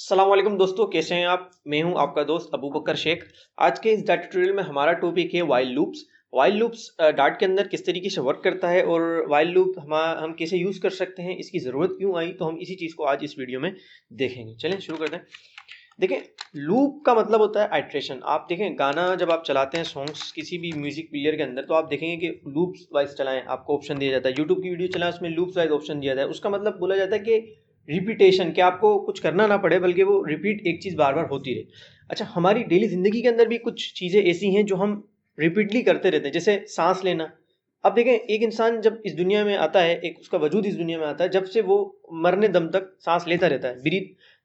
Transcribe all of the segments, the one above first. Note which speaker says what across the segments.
Speaker 1: अस्सलाम वालेकुम दोस्तों, कैसे हैं आप। मैं हूं आपका दोस्त अबू बकर शेख। आज के इस डाटा ट्यूटोरियल में हमारा टॉपिक है while loops. While loops dot के अंदर किस तरीके से वर्क करता है और वाइल लूप हम कैसे यूज़ कर सकते हैं, इसकी ज़रूरत क्यों आई, तो हम इसी चीज़ को आज इस वीडियो में देखेंगे। चलें शुरू करते हैं। देखें, लूप का मतलब होता है आइट्रेशन। आप देखें, गाना जब आप चलाते हैं सॉन्ग्स किसी भी म्यूजिक प्लेयर के अंदर, तो आप देखेंगे कि लूप्स वाइज चलाएं, आपको ऑप्शन दिया जाता है। यूट्यूब की वीडियो चलाएं, उसमें लूप्स वाइज ऑप्शन दिया जाता है। उसका मतलब बोला जाता है कि रिपीटेशन, कि आपको कुछ करना ना पड़े बल्कि वो रिपीट एक चीज़ बार बार होती रहे। अच्छा, हमारी डेली ज़िंदगी के अंदर भी कुछ चीज़ें ऐसी हैं जो हम रिपीटली करते रहते हैं, जैसे सांस लेना। अब देखें, एक इंसान जब इस दुनिया में आता है, एक उसका वजूद इस दुनिया में आता है, जब से वो मरने दम तक सांस लेता रहता है,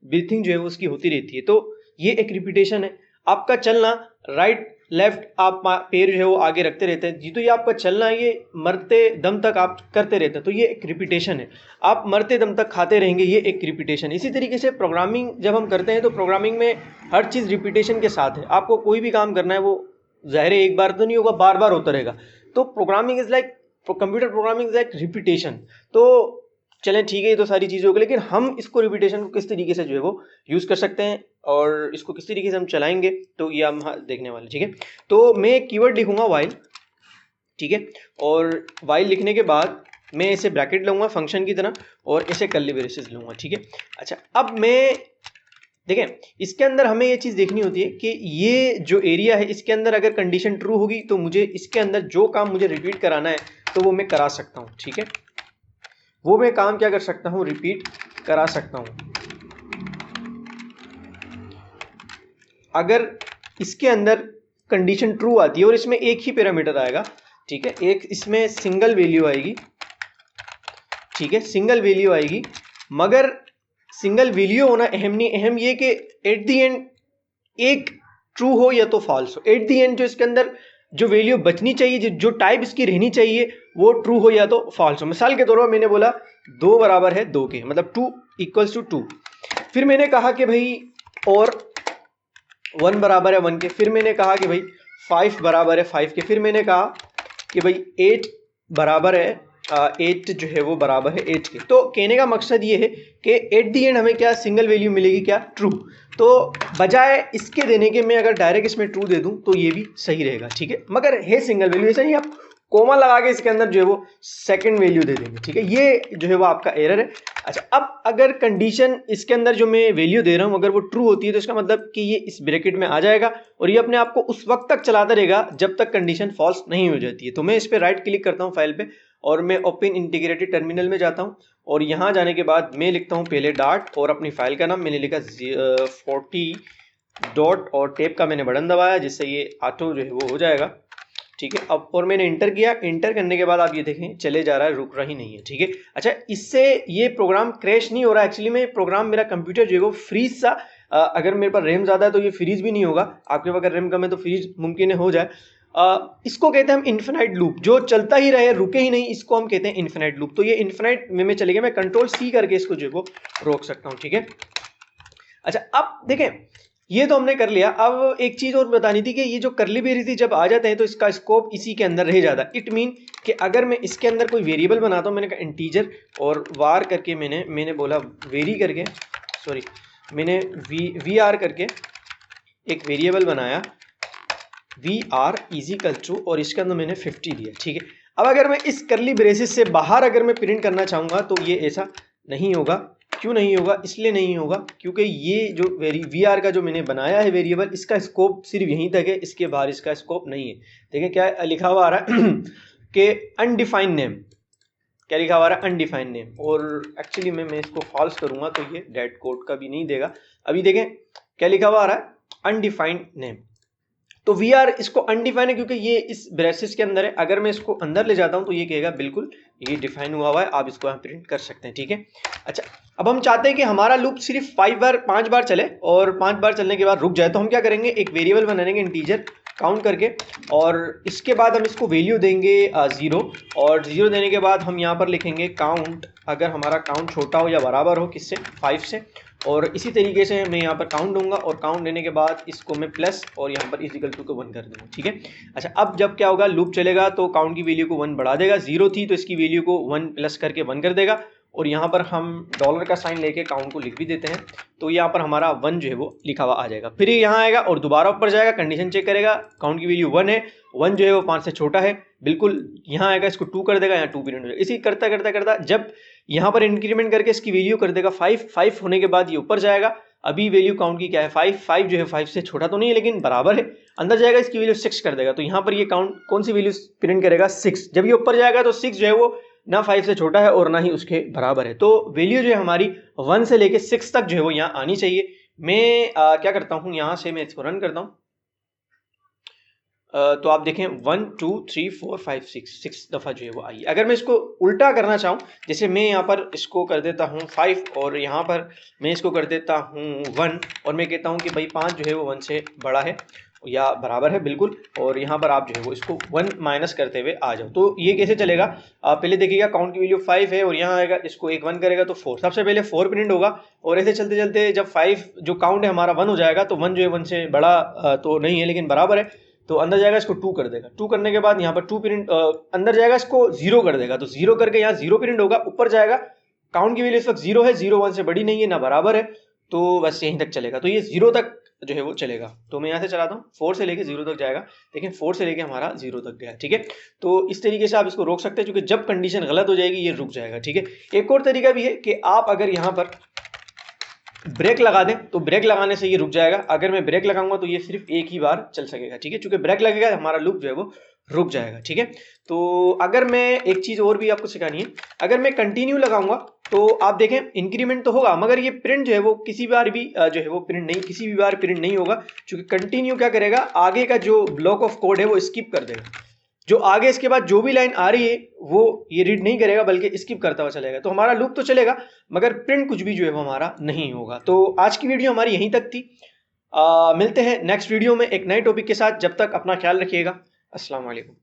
Speaker 1: ब्रीथिंग जो है वो उसकी होती रहती है। तो ये एक रिपीटेशन है। आपका चलना, राइट लेफ्ट, आप पैर जो है वो आगे रखते रहते हैं जी, तो ये आपका चलना है, ये मरते दम तक आप करते रहते हैं, तो ये एक रिपीटेशन है। आप मरते दम तक खाते रहेंगे, ये एक रिपीटेशन है। इसी तरीके से प्रोग्रामिंग जब हम करते हैं तो प्रोग्रामिंग में हर चीज़ रिपीटेशन के साथ है। आपको कोई भी काम करना है वो ज़ाहिर है एक बार तो नहीं होगा, बार बार होता रहेगा। तो programming is like, computer programming is like repetition. तो चलें ठीक है, ये तो सारी चीज़ें हो गई, लेकिन हम इसको रिपीटेशन को किस तरीके से जो है वो यूज़ कर सकते हैं और इसको किस तरीके से हम चलाएंगे, तो ये हम देखने वाले। ठीक है, तो मैं एक कीवर्ड लिखूंगा वाइल, ठीक है, और वाइल लिखने के बाद मैं इसे ब्रैकेट लूँगा फंक्शन की तरह और इसे कर्ली ब्रेसेस लूँगा। ठीक है। अच्छा, अब मैं देखें, इसके अंदर हमें ये चीज़ देखनी होती है कि ये जो एरिया है इसके अंदर अगर कंडीशन ट्रू होगी तो मुझे इसके अंदर जो काम मुझे रिपीट कराना है तो वो मैं करा सकता हूँ। ठीक है, वो मैं काम क्या कर सकता हूँ, रिपीट करा सकता हूँ। अगर इसके अंदर कंडीशन ट्रू आती है और इसमें एक ही पैरामीटर आएगा, ठीक है, एक इसमें सिंगल वैल्यू आएगी, ठीक है, सिंगल वैल्यू आएगी, मगर सिंगल वैल्यू होना अहम नहीं, अहम ये कि एट दी एंड एक ट्रू हो या तो फॉल्स हो। एट दी एंड जो इसके अंदर जो वैल्यू बचनी चाहिए, जो टाइप इसकी रहनी चाहिए, वो ट्रू हो या तो फॉल्स हो। मिसाल के तौर पर मैंने बोला 2 बराबर है 2 के, मतलब 2 इक्वल्स टू 2। फिर मैंने कहा कि भाई और 1 बराबर है 1 के। फिर मैंने कहा कि भाई 5 बराबर है 5 के। फिर मैंने कहा कि भाई 8 बराबर है 8 जो है वो बराबर है 8 के। तो कहने का मकसद ये है कि एट दी एंड हमें क्या सिंगल वैल्यू मिलेगी, क्या, ट्रू। तो बजाय इसके देने के मैं अगर डायरेक्ट इसमें ट्रू दे दूं तो ये भी सही रहेगा। ठीक है, मगर है सिंगल वैल्यू, ऐसा नहीं आप कोमा लगा के इसके अंदर जो है वो सेकंड वैल्यू दे देंगे। ठीक है, ये जो है वो आपका एरर है। अच्छा, अब अगर कंडीशन इसके अंदर जो मैं वैल्यू दे रहा हूं अगर वो ट्रू होती है तो इसका मतलब कि ये इस ब्रैकेट में आ जाएगा और ये अपने आप को उस वक्त तक चलाता रहेगा जब तक कंडीशन फॉल्स नहीं हो जाती है। तो मैं इस पर राइट क्लिक करता हूँ फाइल पे और मैं ओपन इंटीग्रेटेड टर्मिनल में जाता हूँ और यहाँ जाने के बाद मैं लिखता हूँ पहले डॉट और अपनी फाइल का नाम मैंने लिखा 40 डॉट और टेप का मैंने बटन दबाया जिससे ये ऑटो जो है वो हो जाएगा। ठीक है, अब और मैंने इंटर किया। इंटर करने के बाद आप ये देखें चले जा रहा है, रुक रहा ही नहीं है। ठीक है, अच्छा, इससे ये प्रोग्राम क्रैश नहीं हो रहा। एक्चुअली में प्रोग्राम, मेरा कंप्यूटर जो है वो फ्रीज सा, अगर मेरे पास रैम ज़्यादा है तो ये फ्रीज भी नहीं होगा, आपके पास अगर रैम कम है तो फ्रीज मुमकिन है हो जाए। इसको कहते हैं हम इन्फिनाइट लूप, जो चलता ही रहे, रुके ही नहीं, इसको हम कहते हैं इन्फिनाइट लूप। तो ये इन्फिनाइट में चले गया, मैं कंट्रोल सी करके इसको जो है वो रोक सकता हूँ। ठीक है, अच्छा, अब देखें, ये तो हमने कर लिया। अब एक चीज और बतानी थी कि ये जो करली ब्रेसेस जब आ जाते हैं तो इसका स्कोप इसी के अंदर रह जाता है। इट मीन कि अगर मैं इसके अंदर कोई वेरिएबल बनाता हूँ, मैंने कहा इंटीजर और वार करके, मैंने बोला वेरी करके, सॉरी, मैंने वी आर करके एक वेरिएबल बनाया, वी आर इजिकल टू, और इसके अंदर मैंने 50 दिया। ठीक है, अब अगर मैं इस करली ब्रेसेस से बाहर अगर मैं प्रिंट करना चाहूँगा तो ये ऐसा नहीं होगा। क्यों नहीं होगा? इसलिए नहीं होगा क्योंकि ये जो वी आर का जो मैंने बनाया है वेरिएबल, इसका स्कोप सिर्फ यहीं तक है, इसके बाहर इसका स्कोप नहीं है। देखें क्या लिखा हुआ आ रहा है कि अनडिफाइंड नेम, क्या लिखा हुआ आ रहा है, अनडिफाइंड नेम। और एक्चुअली मैं इसको फॉल्स करूंगा तो ये डेट कोड का भी नहीं देगा। अभी देखें क्या लिखा हुआ आ रहा है, अनडिफाइंड नेम। तो वी आर इसको अनडिफाइन है क्योंकि ये इस ब्रेसेस के अंदर है। अगर मैं इसको अंदर ले जाता हूं तो ये कहेगा बिल्कुल ये डिफाइन हुआ हुआ है, आप इसको यहाँ प्रिंट कर सकते हैं। ठीक है, अच्छा, अब हम चाहते हैं कि हमारा लूप सिर्फ 5 बार चले और 5 बार चलने के बाद रुक जाए। तो हम क्या करेंगे, एक वेरिएबल बनाएंगे इंटीजर काउंट करके, और इसके बाद हम इसको वैल्यू देंगे 0, और 0 देने के बाद हम यहाँ पर लिखेंगे काउंट, अगर हमारा काउंट छोटा हो या बराबर हो किससे, 5 से। और इसी तरीके से मैं यहाँ पर काउंट दूंगा और काउंट देने के बाद इसको मैं प्लस और यहाँ पर इजिकल टू को 1 कर दूंगा। ठीक है, अच्छा, अब जब क्या होगा, लूप चलेगा तो काउंट की वैल्यू को 1 बढ़ा देगा। 0 थी तो इसकी वैल्यू को 1 प्लस करके 1 कर देगा, और यहाँ पर हम डॉलर का साइन लेके काउंट को लिख भी देते हैं, तो यहाँ पर हमारा 1 जो है वो लिखा हुआ आ जाएगा। फिर ये यहाँ आएगा और दोबारा ऊपर जाएगा, कंडीशन चेक करेगा, काउंट की वैल्यू 1 है, 1 जो है वो 5 से छोटा है, बिल्कुल यहाँ आएगा, इसको 2 कर देगा, यहाँ 2 प्रिंट हो जाएगा। इसी करता करता करता जब यहाँ पर इंक्रीमेंट करके इसकी वैल्यू कर देगा 5 होने के बाद ये ऊपर जाएगा। अभी वैल्यू काउंट की क्या है 5 जो है 5 से छोटा तो नहीं है लेकिन बराबर है, अंदर जाएगा इसकी वैल्यू 6 कर देगा, तो यहाँ पर ये काउंट कौन सी वैल्यू प्रिंट करेगा 6। जब ये ऊपर जाएगा तो 6 जो है वो ना 5 से छोटा है और ना ही उसके बराबर है, तो वैल्यू जो है हमारी 1 से लेके 6 तक जो है वो यहाँ आनी चाहिए। मैं क्या करता हूँ, यहाँ से मैं इसको रन करता हूँ, तो आप देखें 1 2 3 4 5 6 दफ़ा जो है वो आई है। अगर मैं इसको उल्टा करना चाहूँ, जैसे मैं यहाँ पर इसको कर देता हूँ 5 और यहाँ पर मैं इसको कर देता हूँ 1 और मैं कहता हूँ कि भाई 5 जो है वो 1 से बड़ा है या बराबर है बिल्कुल, और यहाँ पर आप जो है वो इसको 1 माइनस करते हुए आ जाओ। तो ये कैसे चलेगा, आप पहले देखिएगा काउंट की वैल्यू 5 है और यहाँ आएगा, इसको एक 1 करेगा तो 4, सबसे पहले 4 प्रिंट होगा और ऐसे चलते चलते जब 5 जो काउंट है हमारा 1 हो जाएगा, तो 1 जो है 1 से बड़ा तो नहीं है लेकिन बराबर है, तो अंदर जाएगा, इसको 2 कर देगा, 2 करने के बाद यहाँ पर 2 प्रिंट अंदर जाएगा, इसको 0 कर देगा, तो 0 करके यहाँ 0 प्रिंट होगा, ऊपर जाएगा, काउंट की वैल्यू इस वक्त 0 है, 0 1 से बड़ी नहीं है ना बराबर है, तो बस यहीं तक चलेगा, तो ये 0 तक जो है वो चलेगा। तो मैं यहाँ से चलाता हूँ, 4 से लेके 0 तक जाएगा, लेकिन 4 से लेके हमारा 0 तक गया, ठीक है। तो इस तरीके से आप इसको रोक सकते हैं, क्योंकि जब कंडीशन गलत हो जाएगी ये रुक जाएगा, ठीक है। एक और तरीका भी है कि आप अगर यहाँ पर ब्रेक लगा दें तो ब्रेक लगाने से ये रुक जाएगा, अगर मैं ब्रेक लगाऊंगा तो ये सिर्फ एक ही बार चल सकेगा, ठीक है, क्योंकि ब्रेक लगेगा हमारा लूप जो है वो रुक जाएगा, ठीक है। तो अगर मैं एक चीज और भी आपको सिखानी है, अगर मैं कंटिन्यू लगाऊंगा तो आप देखें इंक्रीमेंट तो होगा, मगर ये प्रिंट जो है वो किसी बार भी जो है वो प्रिंट नहीं, किसी भी बार प्रिंट नहीं होगा, क्योंकि कंटिन्यू क्या करेगा, आगे का जो ब्लॉक ऑफ कोड है वो स्किप कर देगा, जो आगे इसके बाद जो भी लाइन आ रही है वो ये रीड नहीं करेगा बल्कि स्किप करता हुआ चलेगा, तो हमारा लूप तो चलेगा मगर प्रिंट कुछ भी जो है वो हमारा नहीं होगा। तो आज की वीडियो हमारी यहीं तक थी, मिलते हैं नेक्स्ट वीडियो में एक नए टॉपिक के साथ, जब तक अपना ख्याल रखिएगा। अस्सलाम वालेकुम।